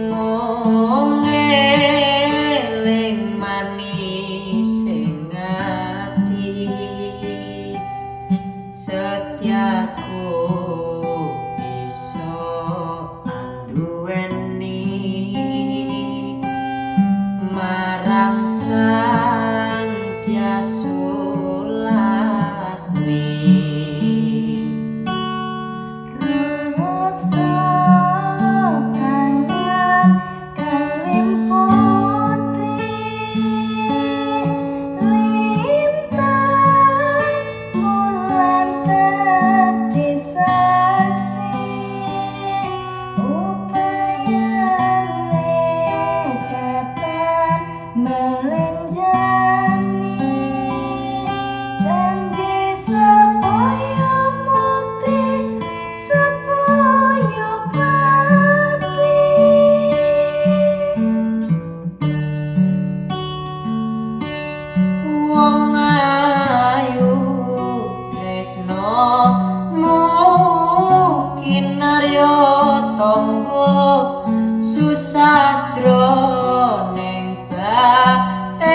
mung eling manis ing ati setiaku iso anduweni marang sang Tiasu Lasmi. Wong ayu tresno mungkin naryo tangga susah jroning batenku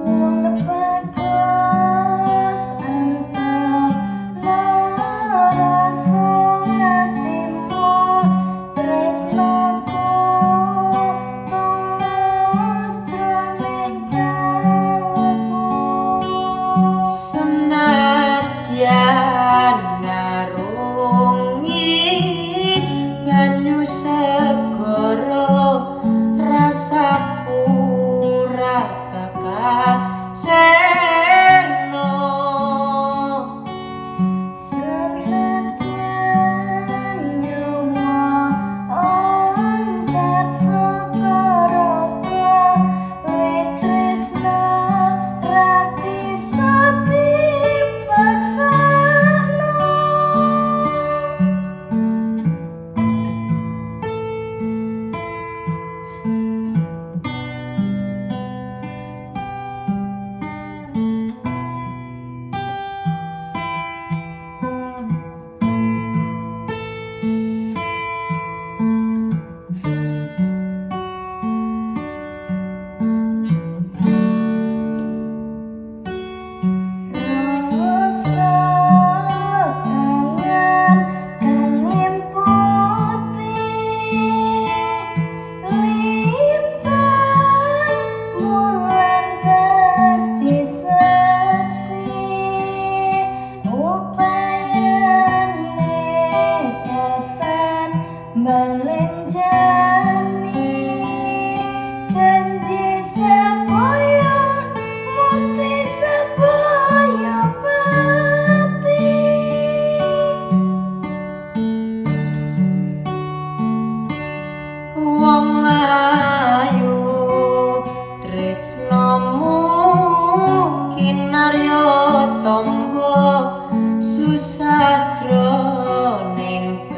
wong bagus entah rasa hatimu tresnoku senadyan ngarungi banyu segara rasaku ra bakal seno senadyan nyawa oncat segara wis tresno ra bisa wong ayu tresno mungkin naryo tangga susah jroning